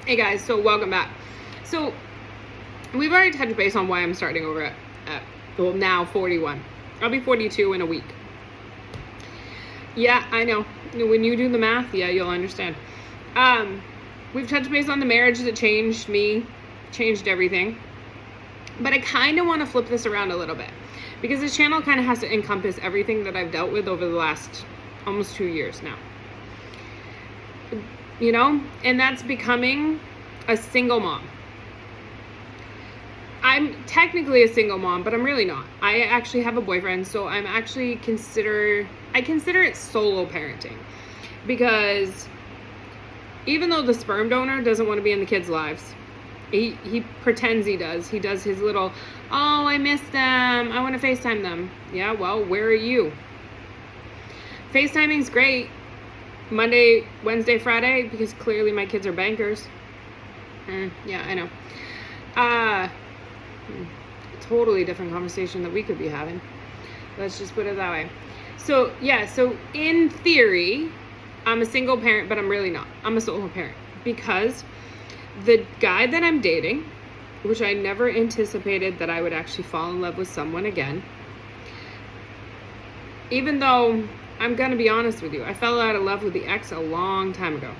Hey guys, so welcome back. So we've already touched base on why I'm starting over at well, now 41. I'll be 42 in a week. Yeah, I know. When you do the math, yeah, you'll understand. We've touched base on the marriage that changed me, changed everything. But I kind of want to flip this around a little bit because this channel kind of has to encompass everything that I've dealt with over the last almost 2 years now. You know, and that's becoming a single mom. I'm technically a single mom, but I'm really not. I actually have a boyfriend, so I'm actually consider it solo parenting, because even though the sperm donor doesn't want to be in the kids' lives, he pretends he does. He does his little, oh, I miss them, I want to FaceTime them. Yeah, well, where are you? FaceTiming's great Monday, Wednesday, Friday, because clearly my kids are bankers. Yeah, I know. Totally different conversation that we could be having. Let's just put it that way. So, yeah, so in theory, I'm a single parent, but I'm really not. I'm a solo parent because the guy that I'm dating, which I never anticipated that I would actually fall in love with someone again, even though I'm going to be honest with you, I fell out of love with the ex a long time ago.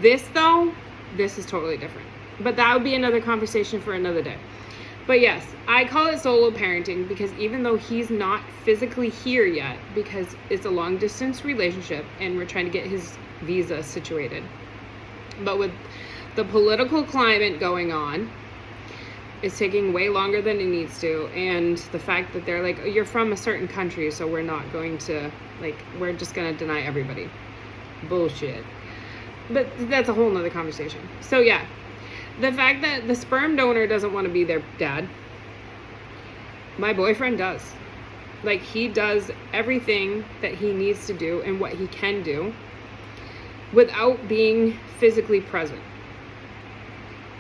This is totally different. But that would be another conversation for another day. But yes, I call it solo parenting because even though he's not physically here yet, because it's a long distance relationship and we're trying to get his visa situated, but with the political climate going on, it's taking way longer than it needs to. And the fact that they're like, oh, you're from a certain country, so we're not going to, we're just going to deny everybody. Bullshit. But that's a whole nother conversation. So yeah, the fact that the sperm donor doesn't want to be their dad, my boyfriend does. He does everything that he needs to do and what he can do without being physically present.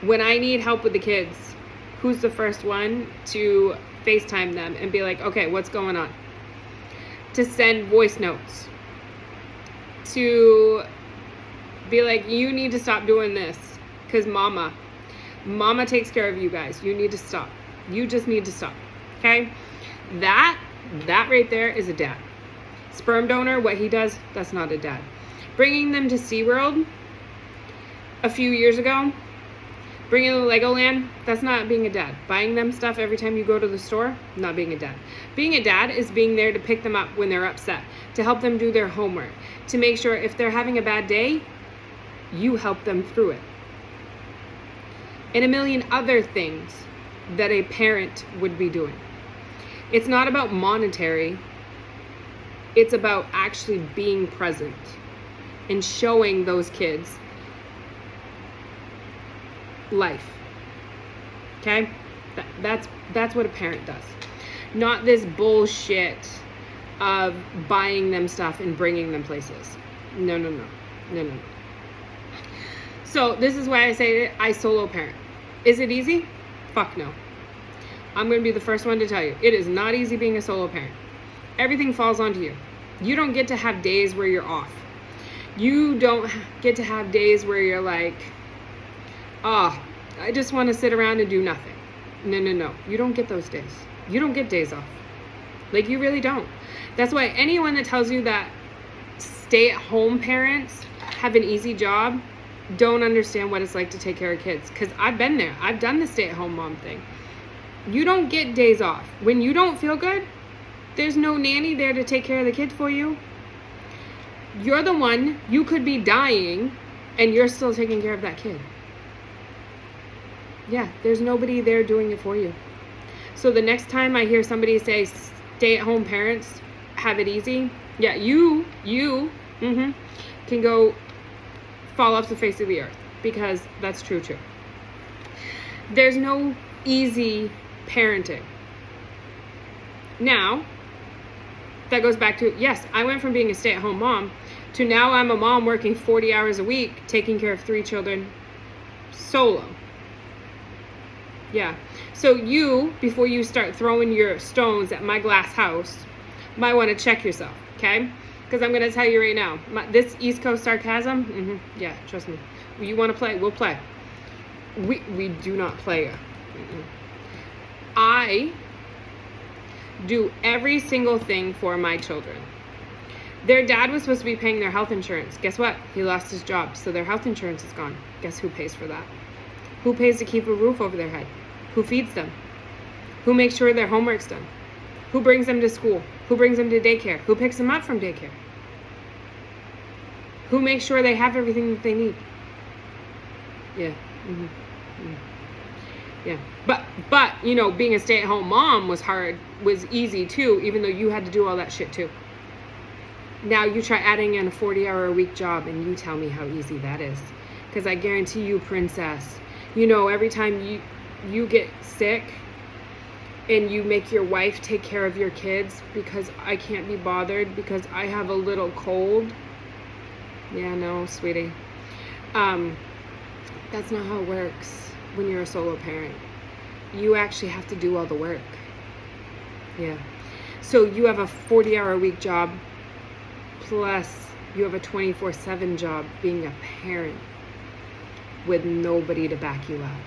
When I need help with the kids, who's the first one to FaceTime them and be like, okay, what's going on? To send voice notes. To be like, you need to stop doing this because mama takes care of you guys. You need to stop. You just need to stop. Okay? That right there is a dad. Sperm donor, what he does, that's not a dad. Bringing them to SeaWorld a few years ago, bringing them to Legoland, that's not being a dad. Buying them stuff every time you go to the store, not being a dad. Being a dad is being there to pick them up when they're upset, to help them do their homework, to make sure if they're having a bad day, you help them through it. And a million other things that a parent would be doing. It's not about monetary. It's about actually being present and showing those kids life. Okay? That's what a parent does. Not this bullshit of buying them stuff and bringing them places. No. So this is why I say I solo parent. Is it easy? Fuck no. I'm going to be the first one to tell you. It is not easy being a solo parent. Everything falls onto you. You don't get to have days where you're off. You don't get to have days where you're like, I just want to sit around and do nothing. No. You don't get those days. You don't get days off. You really don't. That's why anyone that tells you that stay-at-home parents have an easy job don't understand what it's like to take care of kids. Because I've been there. I've done the stay-at-home mom thing. You don't get days off. When you don't feel good, there's no nanny there to take care of the kid for you. You're the one, you could be dying, and you're still taking care of that kid. Yeah, there's nobody there doing it for you. So the next time I hear somebody say stay-at-home parents have it easy, yeah, you can go fall off the face of the earth, because that's true too. There's no easy parenting. Now, that goes back to, yes, I went from being a stay-at-home mom to now I'm a mom working 40 hours a week, taking care of 3 children solo. Yeah. So you, before you start throwing your stones at my glass house, might want to check yourself, okay? Because I'm going to tell you right now, this East Coast sarcasm, yeah, trust me. You want to play? We'll play. We do not play. I do every single thing for my children. Their dad was supposed to be paying their health insurance. Guess what? He lost his job, so their health insurance is gone. Guess who pays for that? Who pays to keep a roof over their head? Who feeds them? Who makes sure their homework's done? Who brings them to school? Who brings them to daycare? Who picks them up from daycare? Who makes sure they have everything that they need? Yeah. Yeah. But, you know, being a stay-at-home mom was hard, was easy too, even though you had to do all that shit too. Now you try adding in a 40-hour-a-week job and you tell me how easy that is. Because I guarantee you, princess, you know, every time you get sick and you make your wife take care of your kids because I can't be bothered because I have a little cold. Yeah, no, sweetie. That's not how it works when you're a solo parent. You actually have to do all the work. Yeah. So you have a 40-hour-a-week job, plus you have a 24/7 job being a parent with nobody to back you up.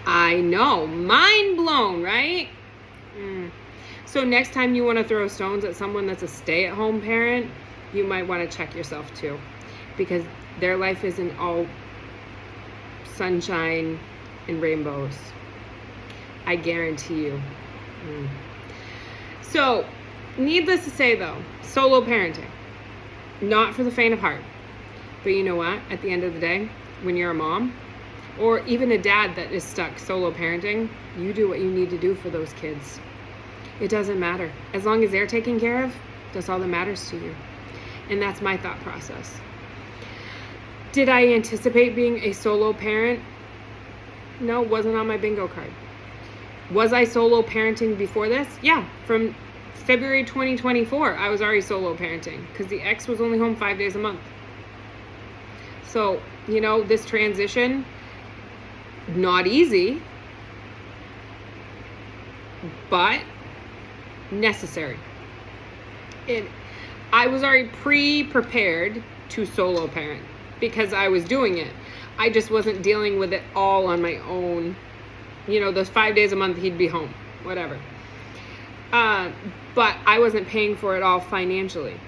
I know, mind blown, right? So next time you want to throw stones at someone that's a stay-at-home parent, you might want to check yourself too, because their life isn't all sunshine and rainbows. I guarantee you. So, needless to say though, solo parenting, not for the faint of heart. But you know what? At the end of the day, when you're a mom, or even a dad that is stuck solo parenting, you do what you need to do for those kids. It doesn't matter. As long as they're taken care of, that's all that matters to you. And that's my thought process. Did I anticipate being a solo parent? No, it wasn't on my bingo card. Was I solo parenting before this? Yeah, from February 2024, I was already solo parenting because the ex was only home 5 days a month. So, you know, this transition, not easy, but necessary. I was already pre-prepared to solo parent because I was doing it. I just wasn't dealing with it all on my own. You know, those 5 days a month he'd be home, whatever. But I wasn't paying for it all financially.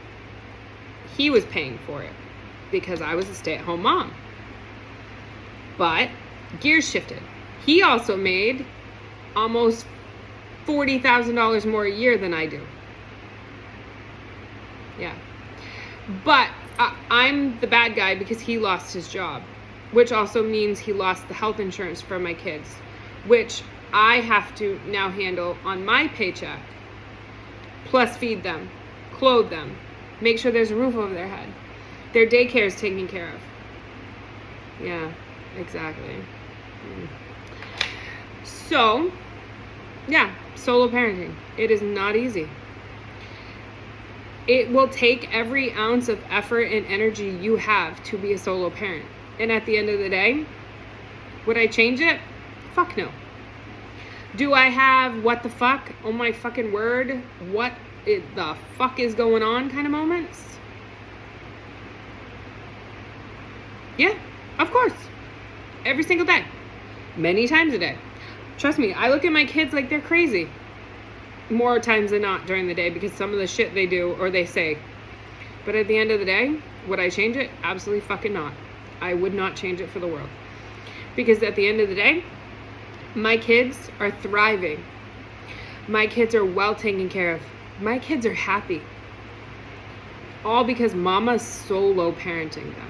He was paying for it because I was a stay-at-home mom. But gears shifted. He also made almost $40,000 more a year than I do. Yeah. But I'm the bad guy because he lost his job, which also means he lost the health insurance for my kids, which I have to now handle on my paycheck, plus feed them, clothe them, make sure there's a roof over their head. Their daycare is taken care of. Yeah, exactly. So, yeah, solo parenting. It is not easy. It will take every ounce of effort and energy you have to be a solo parent. And at the end of the day, would I change it? Fuck no. Do I have what the fuck? Oh my fucking word. What the fuck is going on kind of moments? Yeah, of course. Every single day. Many times a day. Trust me, I look at my kids like they're crazy. More times than not during the day because some of the shit they do or they say. But at the end of the day, would I change it? Absolutely fucking not. I would not change it for the world. Because at the end of the day, my kids are thriving. My kids are well taken care of. My kids are happy. All because mama's solo parenting them.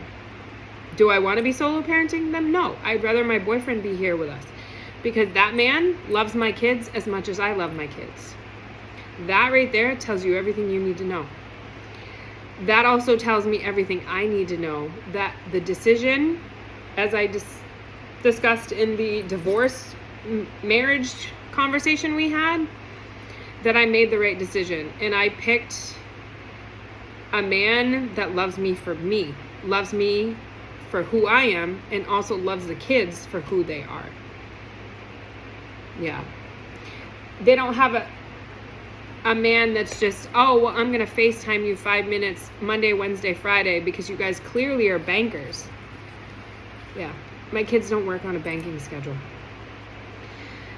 Do I want to be solo parenting them? No. I'd rather my boyfriend be here with us. Because that man loves my kids as much as I love my kids. That right there tells you everything you need to know. That also tells me everything I need to know. That the decision, as I discussed in the divorce marriage conversation we had, that I made the right decision. And I picked a man that loves me for me, loves me for who I am, and also loves the kids for who they are. Yeah. They don't have a man that's just, oh, well, I'm going to FaceTime you 5 minutes Monday, Wednesday, Friday because you guys clearly are bankers. Yeah, my kids don't work on a banking schedule.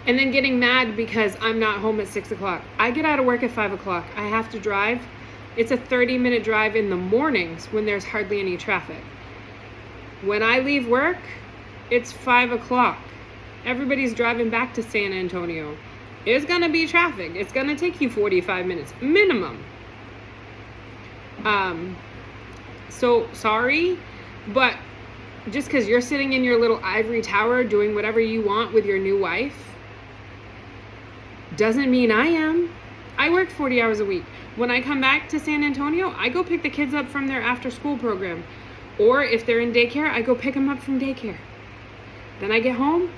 And then getting mad because I'm not home at 6 o'clock. I get out of work at 5 o'clock. I have to drive. It's a 30-minute drive in the mornings when there's hardly any traffic. When I leave work, it's 5 o'clock. Everybody's driving back to San Antonio. There's going to be traffic. It's going to take you 45 minutes minimum. So sorry, but just because you're sitting in your little ivory tower doing whatever you want with your new wife doesn't mean I am. I work 40 hours a week. When I come back to San Antonio, I go pick the kids up from their after school program. Or if they're in daycare, I go pick them up from daycare. Then I get home,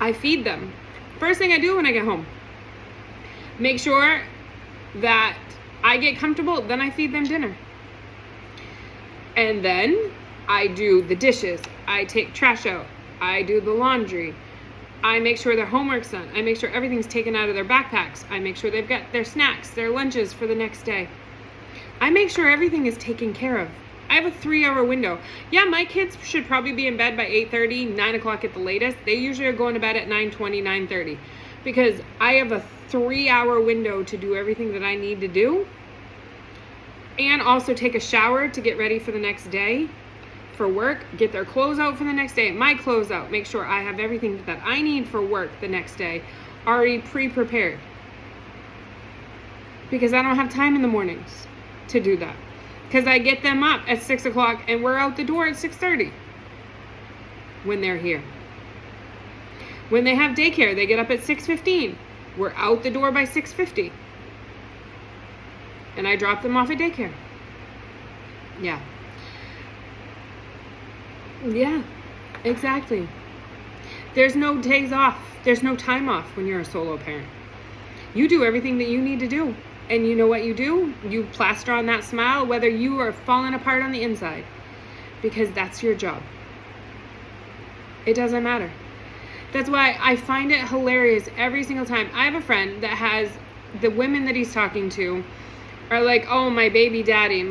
I feed them. First thing I do when I get home, make sure that I get comfortable, then I feed them dinner. And then I do the dishes, I take trash out, I do the laundry, I make sure their homework's done, I make sure everything's taken out of their backpacks, I make sure they've got their snacks, their lunches for the next day. I make sure everything is taken care of. I have a 3-hour window. Yeah, my kids should probably be in bed by 8:30, 9 o'clock at the latest. They usually are going to bed at 9:20, 9:30 because I have a 3-hour window to do everything that I need to do and also take a shower to get ready for the next day for work, get their clothes out for the next day, my clothes out, make sure I have everything that I need for work the next day already pre-prepared because I don't have time in the mornings to do that. Because I get them up at 6 o'clock and we're out the door at 6:30 when they're here. When they have daycare, they get up at 6:15. We're out the door by 6:50. And I drop them off at daycare. Yeah. Yeah, exactly. There's no days off. There's no time off when you're a solo parent. You do everything that you need to do. And you know what you do? You plaster on that smile whether you are falling apart on the inside. Because that's your job. It doesn't matter. That's why I find it hilarious every single time. I have a friend that has, the women that he's talking to are like, oh, my baby daddy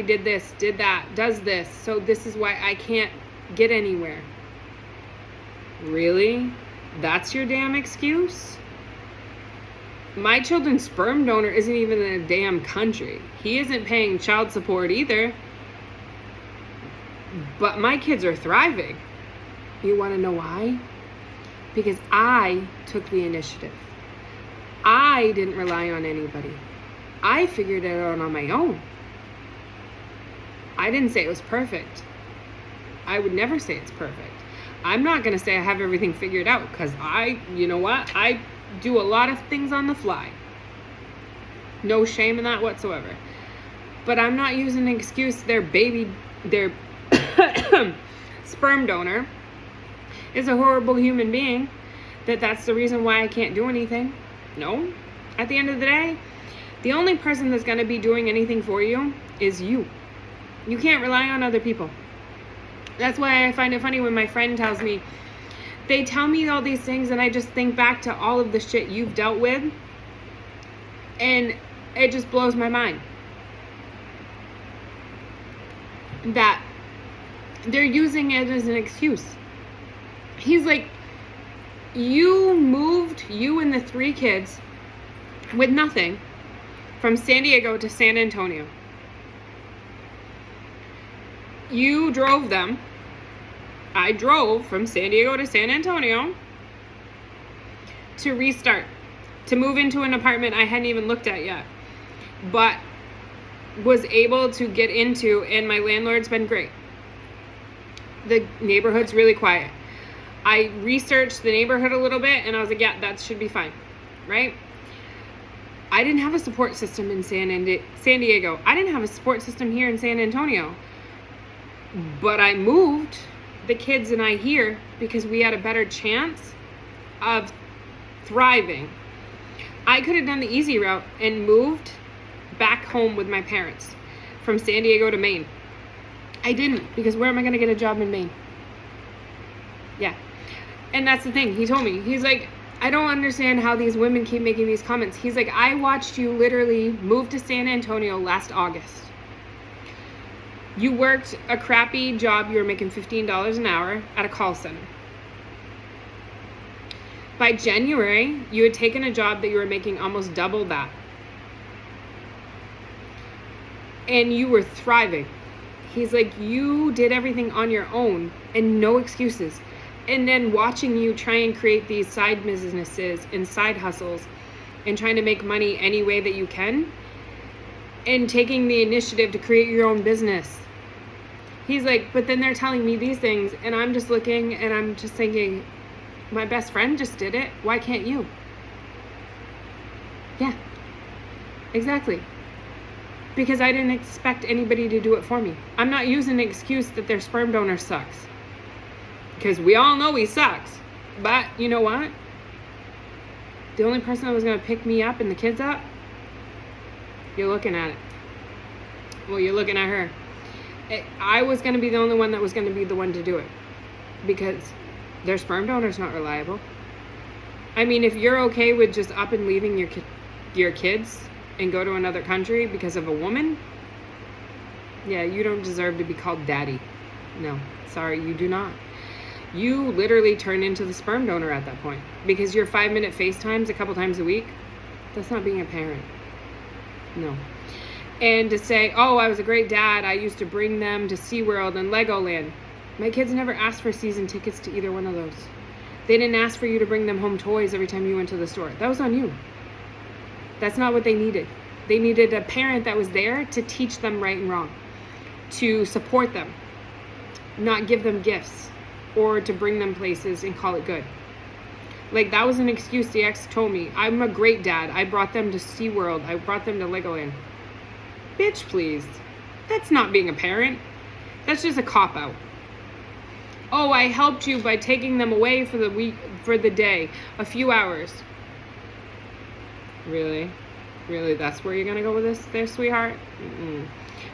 did this, did that, does this. So this is why I can't get anywhere. Really? That's your damn excuse? My children's sperm donor isn't even in a damn country. He isn't paying child support either. But my kids are thriving. You want to know why? Because I took the initiative. I didn't rely on anybody. I figured it out on my own. I didn't say it was perfect. I would never say it's perfect. I'm not going to say I have everything figured out because you know what? I do a lot of things on the fly. No shame in that whatsoever. But I'm not using an excuse their sperm donor is a horrible human being, that's the reason why I can't do anything. No. At the end of the day, the only person that's going to be doing anything for you is you. You can't rely on other people. That's why I find it funny when my friend tells me, they tell me all these things and I just think back to all of the shit you've dealt with and it just blows my mind that they're using it as an excuse. He's like, you and the 3 kids with nothing from San Diego to San Antonio. You drove them. I drove from San Diego to San Antonio to restart, to move into an apartment I hadn't even looked at yet, but was able to get into, and my landlord's been great. The neighborhood's really quiet. I researched the neighborhood a little bit and I was like, yeah, that should be fine, right? I didn't have a support system in San Diego. I didn't have a support system here in San Antonio. But I moved the kids and I here because we had a better chance of thriving. I could have done the easy route and moved back home with my parents from San Diego to Maine. I didn't, because where am I going to get a job in Maine? Yeah. And that's the thing. He told me, he's like, I don't understand how these women keep making these comments. He's like, I watched you literally move to San Antonio last August. You worked a crappy job. You were making $15 an hour at a call center. By January, you had taken a job that you were making almost double that. And you were thriving. He's like, you did everything on your own and no excuses. And then watching you try and create these side businesses and side hustles and trying to make money any way that you can and taking the initiative to create your own business. He's like, but then they're telling me these things and I'm just looking and I'm just thinking, my best friend just did it. Why can't you? Yeah, exactly. Because I didn't expect anybody to do it for me. I'm not using the excuse that their sperm donor sucks. Because we all know he sucks. But you know what? The only person that was going to pick me up and the kids up, you're looking at it. Well, you're looking at her. I was going to be the only one that was going to be the one to do it. Because their sperm donor's not reliable. I mean, if you're okay with just up and leaving your kids and go to another country because of a woman, yeah, you don't deserve to be called daddy. No, sorry, you do not. You literally turn into the sperm donor at that point because your 5-minute FaceTimes a couple times a week, that's not being a parent. No. And to say, oh, I was a great dad. I used to bring them to SeaWorld and Legoland. My kids never asked for season tickets to either one of those. They didn't ask for you to bring them home toys every time you went to the store. That was on you. That's not what they needed. They needed a parent that was there to teach them right and wrong, to support them, not give them gifts, or to bring them places and call it good. Like, that was an excuse the ex told me. I'm a great dad. I brought them to SeaWorld. I brought them to Legoland. Bitch, please. That's not being a parent. That's just a cop-out. Oh, I helped you by taking them away for the week, for the day, a few hours. Really? Really, that's where you're going to go with this there, sweetheart? Mm-mm.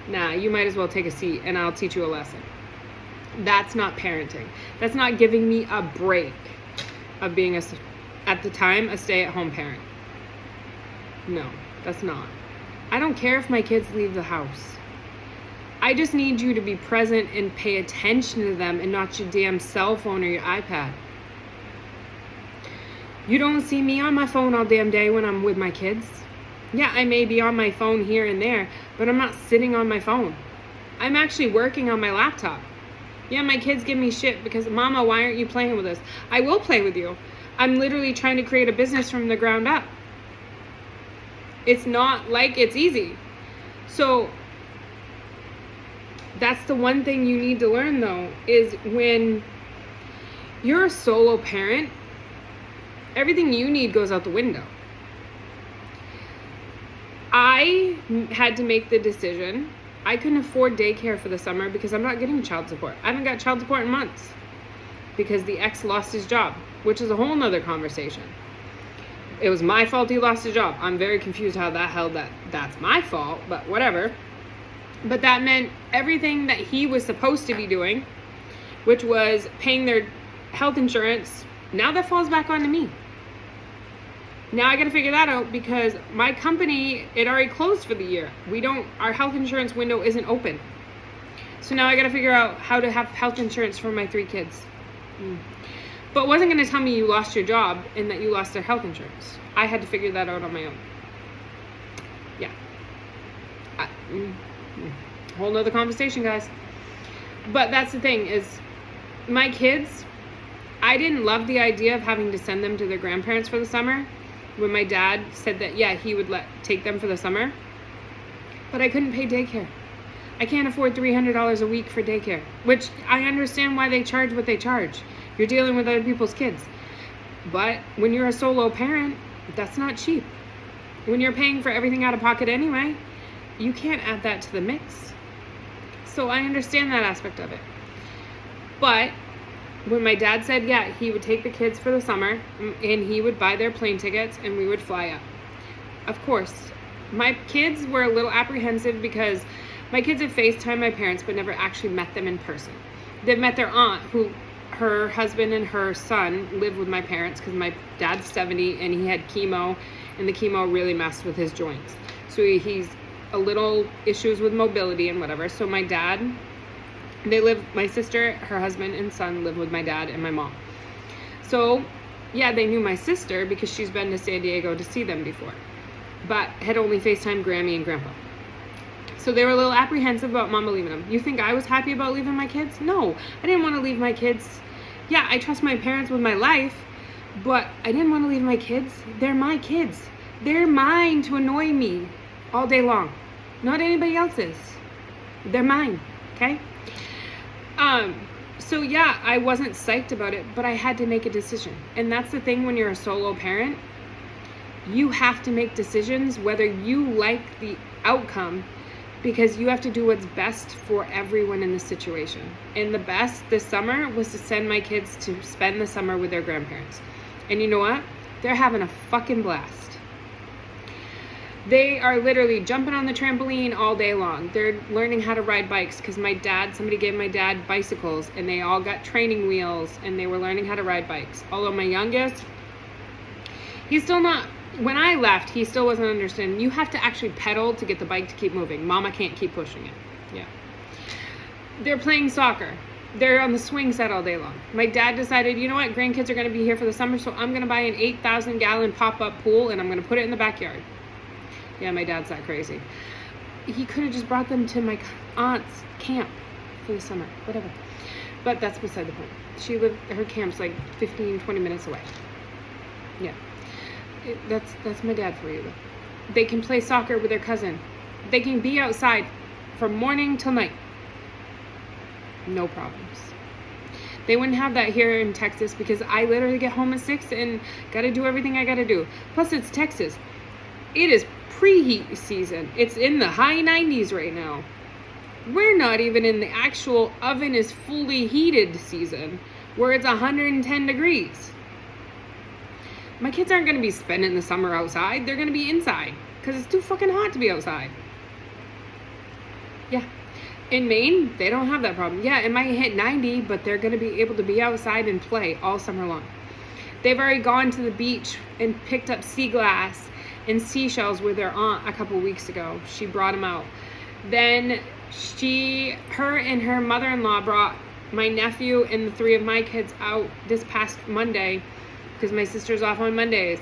Nah, you might as well take a seat and I'll teach you a lesson. That's not parenting. That's not giving me a break of being, at the time, a stay-at-home parent. No, that's not. I don't care if my kids leave the house. I just need you to be present and pay attention to them and not your damn cell phone or your iPad. You don't see me on my phone all damn day when I'm with my kids. Yeah, I may be on my phone here and there, but I'm not sitting on my phone. I'm actually working on my laptop. Yeah, my kids give me shit because, Mama, why aren't you playing with us? I will play with you. I'm literally trying to create a business from the ground up. It's not like it's easy. So that's the one thing you need to learn, though, is when you're a solo parent, everything you need goes out the window. I had to make the decision. I couldn't afford daycare for the summer because I'm not getting child support. I haven't got child support in months because the ex lost his job, which is a whole nother conversation. It was my fault he lost his job. I'm very confused how that's my fault, but whatever. But that meant everything that he was supposed to be doing, which was paying their health insurance, now that falls back onto me. Now I got to figure that out because my company, it already closed for the year. Our health insurance window isn't open. So now I got to figure out how to have health insurance for my 3 kids. But it wasn't going to tell me you lost your job and that you lost their health insurance. I had to figure that out on my own. Yeah. Whole nother conversation, guys. But that's the thing is, my kids, I didn't love the idea of having to send them to their grandparents for the summer. When my dad said that, yeah, he would take them for the summer. But I couldn't pay daycare. I can't afford $300 a week for daycare, which I understand why they charge what they charge. You're dealing with other people's kids. But when you're a solo parent, that's not cheap. When you're paying for everything out of pocket anyway, you can't add that to the mix. So I understand that aspect of it. But when my dad said, yeah, he would take the kids for the summer and he would buy their plane tickets and we would fly up. Of course, my kids were a little apprehensive because my kids have FaceTimed my parents but never actually met them in person. They've met their aunt, who her husband and her son live with my parents because my dad's 70 and he had chemo, and the chemo really messed with his joints. So he's a little issues with mobility and whatever. So my sister, her husband and son live with my dad and my mom. So yeah, they knew my sister because she's been to San Diego to see them before, but had only FaceTimed Grammy and Grandpa. So they were a little apprehensive about Mama leaving them. You think I was happy about leaving my kids? No, I didn't want to leave my kids. Yeah, I trust my parents with my life, but I didn't want to leave my kids. They're my kids. They're mine to annoy me all day long. Not anybody else's. They're mine, okay? So yeah, I wasn't psyched about it, but I had to make a decision. And that's the thing when you're a solo parent. You have to make decisions whether you like the outcome, because you have to do what's best for everyone in the situation. And the best this summer was to send my kids to spend the summer with their grandparents. And you know what? They're having a fucking blast. They are literally jumping on the trampoline all day long. They're learning how to ride bikes because somebody gave my dad bicycles, and they all got training wheels, and they were learning how to ride bikes. Although my youngest, he's still not, when I left, he still wasn't understanding. You have to actually pedal to get the bike to keep moving. Mama can't keep pushing it. Yeah. They're playing soccer. They're on the swing set all day long. My dad decided, you know what, grandkids are going to be here for the summer, so I'm going to buy an 8,000 gallon pop-up pool, and I'm going to put it in the backyard. Yeah, my dad's that crazy. He could have just brought them to my aunt's camp for the summer, whatever. But that's beside the point. Her camp's like 15, 20 minutes away. Yeah. That's my dad for you, though. They can play soccer with their cousin. They can be outside from morning till night. No problems. They wouldn't have that here in Texas because I literally get home at 6 and gotta do everything I gotta do. Plus, it's Texas. It is preheat season. It's in the high 90s right now. We're not even in the actual oven is fully heated season where it's 110 degrees. My kids aren't going to be spending the summer outside. They're going to be inside because it's too fucking hot to be outside. Yeah. In Maine, they don't have that problem. Yeah, it might hit 90, but they're going to be able to be outside and play all summer long. They've already gone to the beach and picked up sea glass and seashells with their aunt a couple weeks ago. She brought them out. Then her and her mother-in-law brought my nephew and the 3 of my kids out this past Monday because my sister's off on Mondays.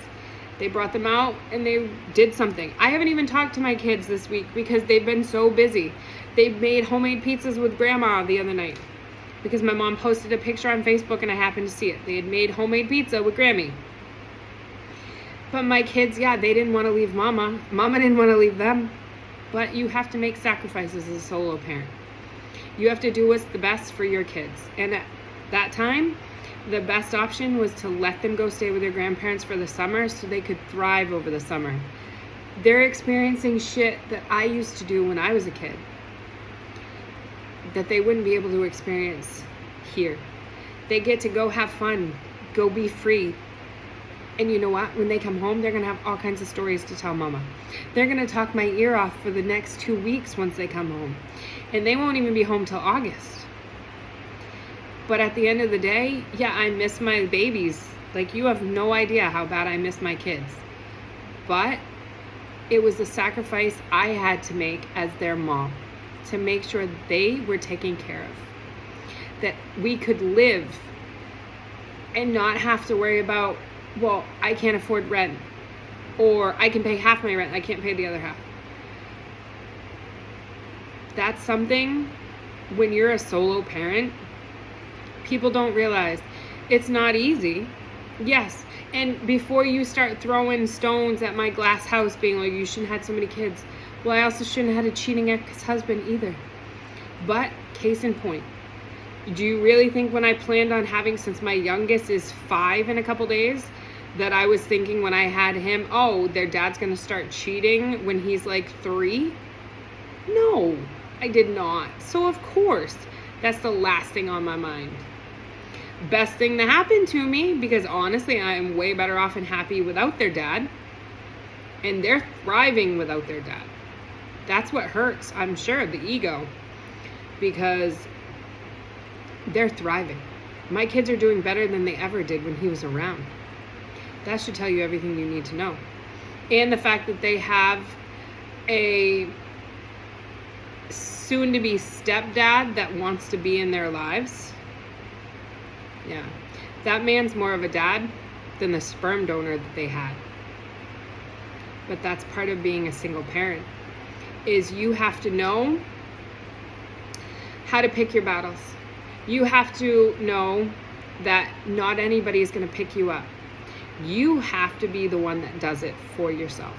They brought them out and they did something. I haven't even talked to my kids this week because they've been so busy. They made homemade pizzas with Grandma the other night because my mom posted a picture on Facebook and I happened to see it. They had made homemade pizza with Grammy. But my kids, yeah, they didn't want to leave Mama. Mama didn't want to leave them. But you have to make sacrifices as a solo parent. You have to do what's the best for your kids. And at that time, the best option was to let them go stay with their grandparents for the summer so they could thrive over the summer. They're experiencing shit that I used to do when I was a kid that they wouldn't be able to experience here. They get to go have fun, go be free. And you know what? When they come home, they're going to have all kinds of stories to tell Mama. They're going to talk my ear off for the next 2 weeks once they come home. And they won't even be home till August. But at the end of the day, yeah, I miss my babies. Like, you have no idea how bad I miss my kids. But it was the sacrifice I had to make as their mom to make sure they were taken care of. That we could live and not have to worry about, well, I can't afford rent, or I can pay half my rent, I can't pay the other half. That's something, when you're a solo parent, people don't realize. It's not easy. Yes, and before you start throwing stones at my glass house being like, you shouldn't have had so many kids. Well, I also shouldn't have had a cheating ex-husband either. But, case in point, do you really think when I planned on having, since my youngest is 5 in a couple days, that I was thinking when I had him, oh, their dad's going to start cheating when he's like 3? No, I did not. So of course, that's the last thing on my mind. Best thing that happened to me, because honestly, I am way better off and happy without their dad. And they're thriving without their dad. That's what hurts, I'm sure, the ego. Because they're thriving. My kids are doing better than they ever did when he was around. That should tell you everything you need to know. And the fact that they have a soon-to-be stepdad that wants to be in their lives. Yeah. That man's more of a dad than the sperm donor that they had. But that's part of being a single parent, is you have to know how to pick your battles. You have to know that not anybody is going to pick you up. You have to be the one that does it for yourself.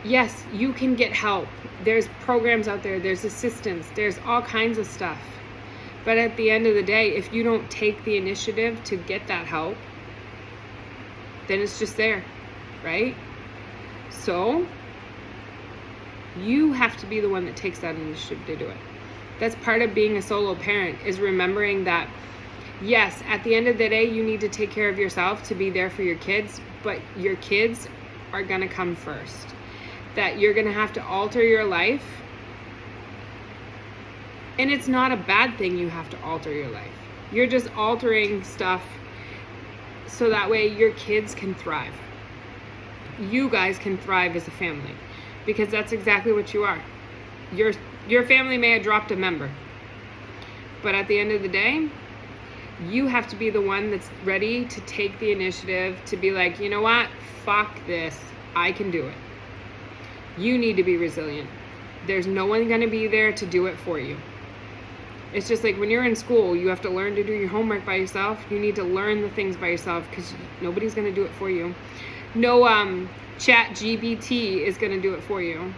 Yes, you can get help. There's programs out there, there's assistance, there's all kinds of stuff. But at the end of the day, if you don't take the initiative to get that help, then it's just there, right? So, you have to be the one that takes that initiative to do it. That's part of being a solo parent, is remembering that, yes, at the end of the day, you need to take care of yourself to be there for your kids, but your kids are going to come first. That you're going to have to alter your life. And it's not a bad thing you have to alter your life. You're just altering stuff so that way your kids can thrive. You guys can thrive as a family, because that's exactly what you are. Your family may have dropped a member, but at the end of the day, you have to be the one that's ready to take the initiative to be like, you know what? Fuck this. I can do it. You need to be resilient. There's no one going to be there to do it for you. It's just like when you're in school, you have to learn to do your homework by yourself. You need to learn the things by yourself, because nobody's going to do it for you. No chat GPT is going to do it for you.